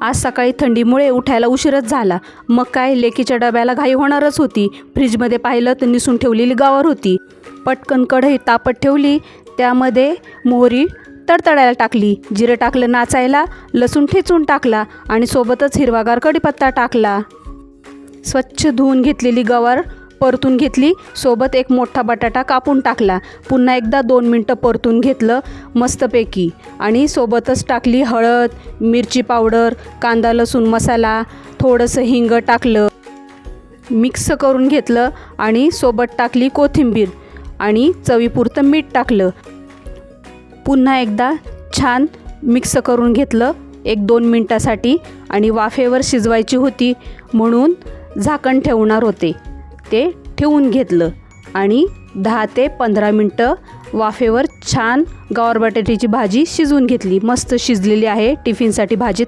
आज सकाळी थंडीमुळे उठायला उशीरच झाला. मग काय, लेकीच्या डब्याला घाई होणारच होती. फ्रीजमध्ये पाहिलं तर निसून ठेवलेली गवार होती. पटकन कढई तापत ठेवली, त्यामध्ये मोहरी तडतडायला टाकली, जिरं टाकलं नाचायला, लसूण ठेचून टाकला आणि सोबतच हिरवागार कढीपत्ता टाकला. स्वच्छ धुवून घेतलेली गवार परतून घेतली, सोबत एक मोठा बटाटा कापून टाकला. पुन्हा एकदा 2 मिनटं परतून घेतलं मस्तपैकी आणि सोबतच टाकली हळद, मिरची पावडर, कांदा लसूण मसाला, थोडंसं हिंग टाकलं, मिक्स करून घेतलं आणि सोबत टाकली कोथिंबीर आणि चवीपुरतं मीठ टाकलं. पुन्हा एकदा छान मिक्स करून घेतलं 1-2 मिनटासाठी आणि वाफेवर शिजवायची होती म्हणून झाकण ठेवणार होते. ते ठेवून घेतलं आणि 10 ते 15 मिनटं वाफेवर छान गवार बटाट्याची भाजी शिजवून घेतली. मस्त शिजलेली आहे. टिफिनसाठी भाजी